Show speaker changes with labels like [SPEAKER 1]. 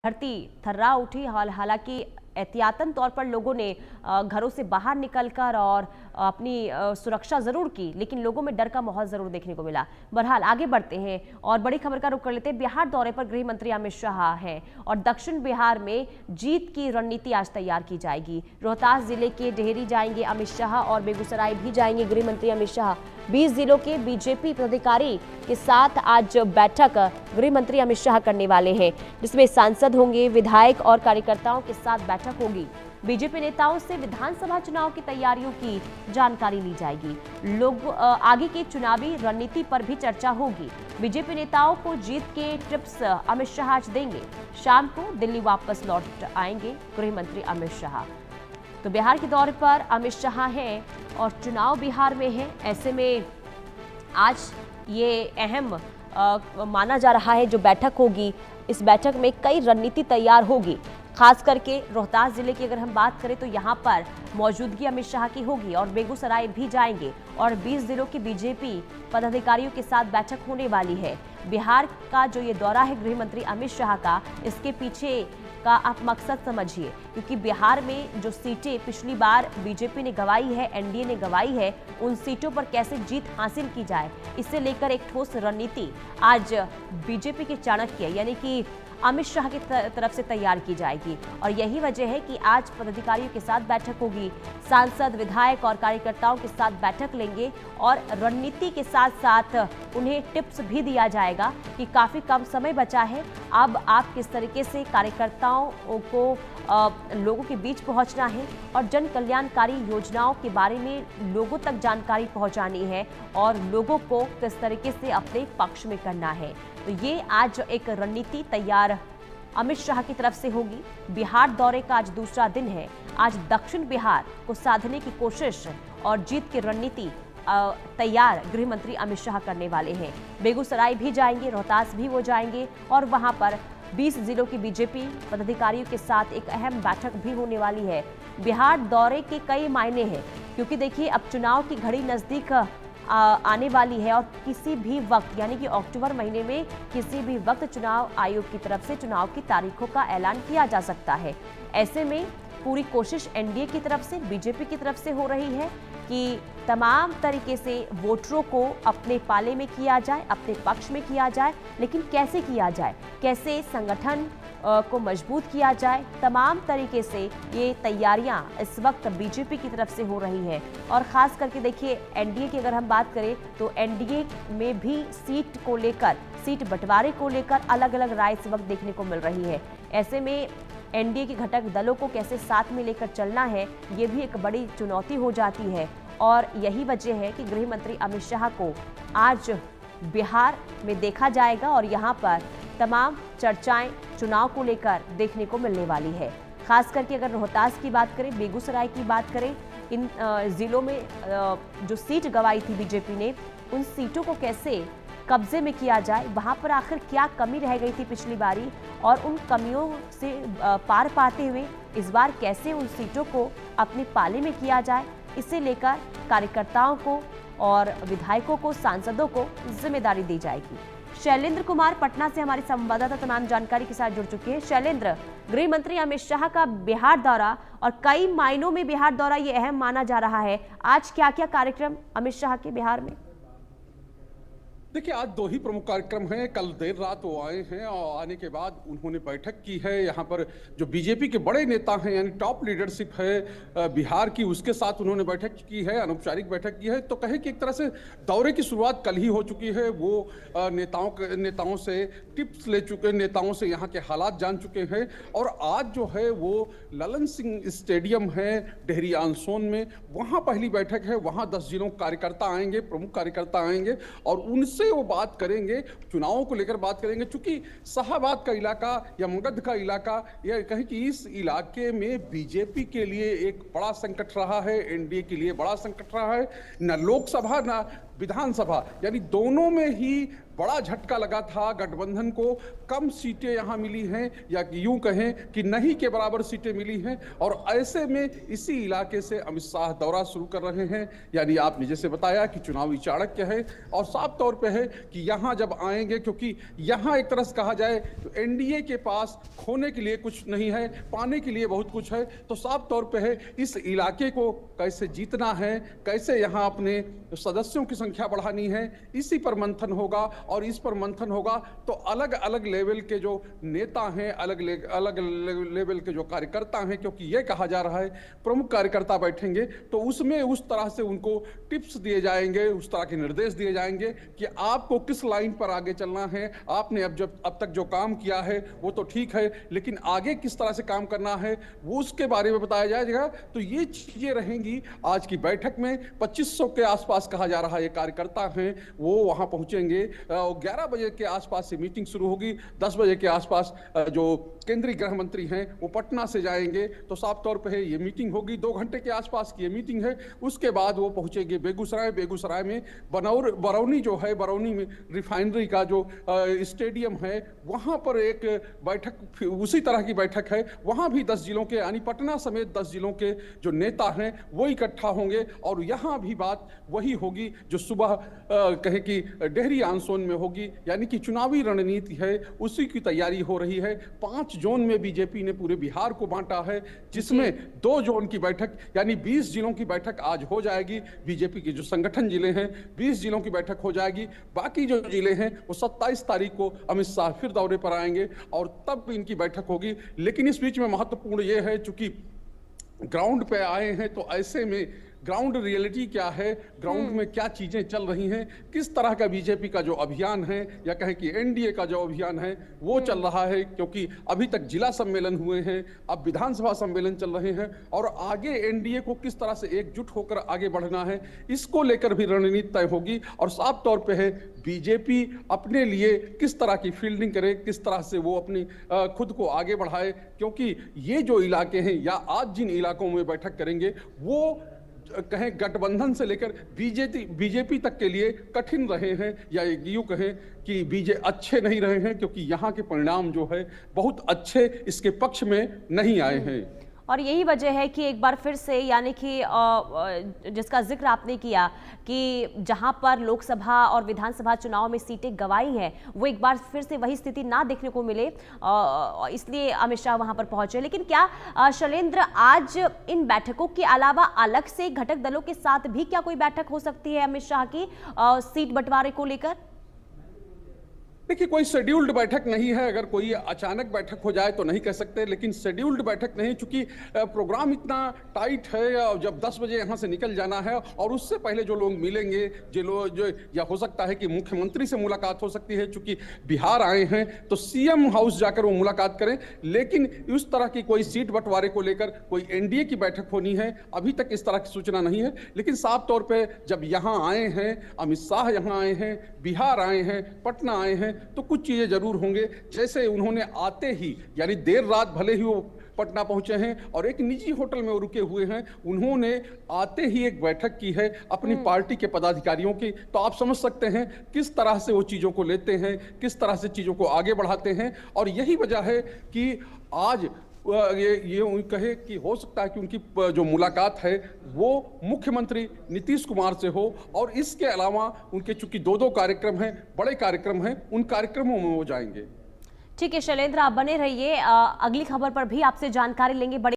[SPEAKER 1] धरती थर्रा उठी। हालांकि एहतियातन तौर पर लोगों ने घरों से बाहर निकलकर और अपनी सुरक्षा जरूर की, लेकिन लोगों में डर का माहौल जरूर देखने को मिला। बहरहाल आगे बढ़ते हैं और बड़ी खबर का रुख कर लेते हैं। बिहार दौरे पर गृह मंत्री अमित शाह हैं और दक्षिण बिहार में जीत की रणनीति आज तैयार की जाएगी। रोहतास जिले के डेहरी जाएंगे अमित शाह और बेगूसराय भी जाएंगे गृह मंत्री अमित शाह। 20 जिलों के बीजेपी पदाधिकारी के साथ आज बैठक गृह मंत्री अमित शाह करने वाले हैं, जिसमें सांसद होंगे, विधायक और कार्यकर्ताओं के साथ बैठक होगी। बीजेपी नेताओं से विधानसभा चुनाव की तैयारियों की जानकारी ली जाएगी। लोग आगे की चुनावी रणनीति पर भी चर्चा होगी। बीजेपी नेताओं को जीत के टिप्स अमित शाह आज देंगे। शाम को दिल्ली वापस लौट आएंगे गृह मंत्री अमित शाह। तो बिहार के दौरे पर अमित शाह हैं और चुनाव बिहार में है। ऐसे में आज ये अहम माना जा रहा है जो बैठक होगी। इस बैठक में कई रणनीति तैयार होगी। खास करके रोहतास जिले की अगर हम बात करें तो यहाँ पर मौजूदगी अमित शाह की होगी और बेगूसराय भी जाएंगे और 20 जिलों के बीजेपी पदाधिकारियों के साथ बैठक होने वाली है। बिहार का जो ये दौरा है गृह मंत्री अमित शाह का, इसके पीछे का आप मकसद समझिए, क्योंकि बिहार में जो सीटें पिछली बार बीजेपी ने गंवाई है, एनडीए ने गंवाई है, उन सीटों पर कैसे जीत हासिल की जाए, इससे लेकर एक ठोस रणनीति आज बीजेपी के चाणक्य यानी कि अमित शाह की तरफ से तैयार की जाएगी। और यही वजह है कि आज पदाधिकारियों के साथ बैठक होगी। सांसद, विधायक और कार्यकर्ताओं के साथ बैठक लेंगे और रणनीति के साथ साथ उन्हें टिप्स भी दिया जाएगा कि काफ़ी कम समय बचा है, अब आप किस तरीके से कार्यकर्ताओं को लोगों के बीच पहुंचना है और जन कल्याणकारी योजनाओं के बारे में लोगों तक जानकारी पहुंचानी है और लोगों को किस तरीके से अपने पक्ष में करना है। तो ये आज एक रणनीति तैयार अमित शाह की तरफ से होगी। बिहार दौरे का आज दूसरा दिन है। आज दक्षिण बिहार को साधने की कोशिश और जीत की रणनीति तैयार गृह मंत्री अमित शाह करने वाले हैं। बेगूसराय भी जाएंगे, रोहतास भी वो जाएंगे और वहां पर 20 जिलों की बीजेपी पदाधिकारियों के साथ एक अहम बैठक भी होने वाली है। बिहार दौरे के कई मायने हैं, क्योंकि देखिए अब चुनाव की घड़ी नजदीक आने वाली है और किसी भी वक्त यानी कि अक्टूबर महीने में किसी भी वक्त चुनाव आयोग की तरफ से चुनाव की तारीखों का ऐलान किया जा सकता है। ऐसे में पूरी कोशिश एनडीए की तरफ से, बीजेपी की तरफ से हो रही है कि तमाम तरीके से वोटरों को अपने पाले में किया जाए, अपने पक्ष में किया जाए, लेकिन कैसे किया जाए, कैसे संगठन को मजबूत किया जाए, तमाम तरीके से ये तैयारियां इस वक्त बीजेपी की तरफ से हो रही है। और खास करके देखिए एनडीए की अगर हम बात करें तो एनडीए में भी सीट को लेकर, सीट बंटवारे को लेकर अलग अलग राय इस वक्त देखने को मिल रही है। ऐसे में एनडीए के घटक दलों को कैसे साथ में लेकर चलना है, ये भी एक बड़ी चुनौती हो जाती है। और यही वजह है कि गृह मंत्री अमित शाह को आज बिहार में देखा जाएगा और यहाँ पर तमाम चर्चाएं चुनाव को लेकर देखने को मिलने वाली है। खास करके अगर रोहतास की बात करें, बेगूसराय की बात करें, इन जिलों में जो सीट गंवाई थी बीजेपी ने, उन सीटों को कैसे कब्जे में किया जाए, वहां पर आखिर क्या कमी रह गई थी पिछली बारी और उन कमियों से पार पाते हुए इस बार कैसे उन सीटों को अपने पाले में किया जाए, इसे लेकर कार्यकर्ताओं को और विधायकों को, सांसदों को जिम्मेदारी दी जाएगी। शैलेंद्र कुमार पटना से हमारे संवाददाता तमाम जानकारी के साथ जुड़ चुके हैं। शैलेंद्र, गृह मंत्री अमित शाह का बिहार दौरा और कई मायनों में बिहार दौरा ये अहम माना जा रहा है, आज क्या क्या कार्यक्रम अमित शाह के बिहार में?
[SPEAKER 2] देखिए, आज दो ही प्रमुख कार्यक्रम हैं। कल देर रात वो आए हैं और आने के बाद उन्होंने बैठक की है। यहाँ पर जो बीजेपी के बड़े नेता हैं यानी टॉप लीडरशिप है बिहार की, उसके साथ उन्होंने बैठक की है, अनौपचारिक बैठक की है। तो कहे कि एक तरह से दौरे की शुरुआत कल ही हो चुकी है। वो नेताओं से टिप्स ले चुके, नेताओं से यहाँ के हालात जान चुके हैं। और आज जो है वो ललन सिंह स्टेडियम है डेहरी आनसोन में, वहाँ पहली बैठक है। वहाँ 10 जिलों कार्यकर्ता आएंगे, प्रमुख कार्यकर्ता आएंगे और उनसे वो बात करेंगे, चुनावों को लेकर बात करेंगे। चूंकि शाहाबाद का इलाका या मगध का इलाका, यह कहें कि इस इलाके में बीजेपी के लिए एक बड़ा संकट रहा है, एनडीए के लिए बड़ा संकट रहा है। न लोकसभा न विधानसभा, यानी दोनों में ही बड़ा झटका लगा था गठबंधन को, कम सीटें यहां मिली हैं या यूं कहें कि नहीं के बराबर सीटें मिली हैं, और ऐसे में इसी इलाके से अमित शाह दौरा शुरू कर रहे हैं। यानी आपने जैसे बताया कि चुनावी चाणक्य है, और साफ तौर पे है कि यहां जब आएंगे, क्योंकि यहां एक तरह से कहा जाए तो एनडीए के पास खोने के लिए कुछ नहीं है, पाने के लिए बहुत कुछ है, तो साफ तौर पे है इस इलाके को कैसे जीतना है, कैसे यहां अपने सदस्यों की संख्या बढ़ानी है, इसी पर मंथन होगा। और इस पर मंथन होगा तो अलग अलग लेवल के जो नेता हैं, अलग लेवल के जो कार्यकर्ता हैं, क्योंकि ये कहा जा रहा है प्रमुख कार्यकर्ता बैठेंगे, तो उसमें उस तरह से उनको टिप्स दिए जाएंगे, उस तरह के निर्देश दिए जाएंगे कि आपको किस लाइन पर आगे चलना है। आपने अब तक जो काम किया है वो तो ठीक है, लेकिन आगे किस तरह से काम करना है वो उसके बारे में बताया जाएगा। तो ये चीजें रहेंगी आज की बैठक में। 2500 के आसपास कहा जा रहा है ये कार्यकर्ता हैं, वो वहां पहुंचेंगे। 11 बजे के आसपास से मीटिंग शुरू होगी। 10 बजे के आसपास जो केंद्रीय गृह मंत्री हैं वो पटना से जाएंगे, तो साफ तौर पर है ये मीटिंग होगी। 2 घंटे के आसपास की ये मीटिंग है। उसके बाद वो पहुंचेंगे बेगूसराय में बरौनी जो है, बरौनी में रिफाइनरी का जो स्टेडियम है, वहां पर एक बैठक, उसी तरह की बैठक है। वहां भी 10 जिलों के, यानी पटना समेत 10 जिलों के जो नेता हैं वो इकट्ठा होंगे, और यहां भी बात वही होगी जो सुबह कहे कि डेहरी आंसोन में होगी। यानी कि चुनावी रणनीति है, उसी की तैयारी हो रही है। 5 जोन में बीजेपी ने पूरे बिहार को बांटा है, जिसमें 2 जोन की बैठक, यानी 20 जिलों की बैठक आज हो जाएगी। बीजेपी के जो संगठन जिले हैं 20 जिलों की बैठक हो जाएगी। बाकी जो जिले हैं वो 27 तारीख को अमित शाह फिर दौरे पर आएंगे और तब इनकी बैठक होगी। लेकिन इस बीच में महत्वपूर्ण ये है, चूंकि ग्राउंड पे आए हैं, तो ऐसे में ग्राउंड रियलिटी क्या है, ग्राउंड में क्या चीजें चल रही हैं, किस तरह का बीजेपी का जो अभियान है या कहें कि एनडीए का जो अभियान है वो चल रहा है। क्योंकि अभी तक जिला सम्मेलन हुए हैं, अब विधानसभा सम्मेलन चल रहे हैं, और आगे एनडीए को किस तरह से एकजुट होकर आगे बढ़ना है, इसको लेकर भी रणनीति तय होगी। और साफ तौर पे है बीजेपी अपने लिए किस तरह की फील्डिंग करे, किस तरह से वो अपनी खुद को आगे बढ़ाए। क्योंकि ये जो इलाके हैं या आज जिन इलाकों में बैठक करेंगे वो कहें गठबंधन से लेकर बीजेपी तक के लिए कठिन रहे हैं, या यूं कहें कि अच्छे नहीं रहे हैं, क्योंकि यहाँ के परिणाम जो है बहुत अच्छे इसके पक्ष में नहीं आए हैं।
[SPEAKER 1] और यही वजह है कि एक बार फिर से, यानी कि जिसका जिक्र आपने किया कि जहां पर लोकसभा और विधानसभा चुनाव में सीटें गंवाई हैं, वो एक बार फिर से वही स्थिति ना देखने को मिले, इसलिए अमित शाह वहां पर पहुंचे। लेकिन क्या शैलेंद्र, आज इन बैठकों के अलावा अलग से घटक दलों के साथ भी क्या कोई बैठक हो सकती है अमित शाह की सीट बंटवारे को लेकर?
[SPEAKER 2] देखिए, कोई शेड्यूल्ड बैठक नहीं है। अगर कोई अचानक बैठक हो जाए तो नहीं कह सकते, लेकिन शेड्यूल्ड बैठक नहीं, चूंकि प्रोग्राम इतना टाइट है। जब 10 बजे यहाँ से निकल जाना है, और उससे पहले जो लोग मिलेंगे, जो या हो सकता है कि मुख्यमंत्री से मुलाकात हो सकती है, चूंकि बिहार आए हैं तो सीएम हाउस जाकर वो मुलाकात करें। लेकिन उस तरह की कोई सीट बंटवारे को लेकर कोई एनडीए की बैठक होनी है, अभी तक इस तरह की सूचना नहीं है। लेकिन साफ तौर पर जब यहाँ आए हैं, अमित शाह यहाँ आए हैं, बिहार आए हैं, पटना आए हैं, तो कुछ चीजें जरूर होंगे। जैसे उन्होंने आते ही, यानी देर रात भले ही वो पटना पहुंचे हैं और एक निजी होटल में वो रुके हुए हैं, उन्होंने आते ही एक बैठक की है अपनी पार्टी के पदाधिकारियों की। तो आप समझ सकते हैं किस तरह से वो चीजों को लेते हैं, किस तरह से चीजों को आगे बढ़ाते हैं। और यही वजह है कि आज ये कहे कि हो सकता है कि उनकी जो मुलाकात है वो मुख्यमंत्री नीतीश कुमार से हो, और इसके अलावा उनके चूंकि 2 कार्यक्रम हैं, बड़े कार्यक्रम हैं, उन कार्यक्रमों में वो जाएंगे।
[SPEAKER 1] ठीक है शैलेंद्र, आप बने रहिए, अगली खबर पर भी आपसे जानकारी लेंगे।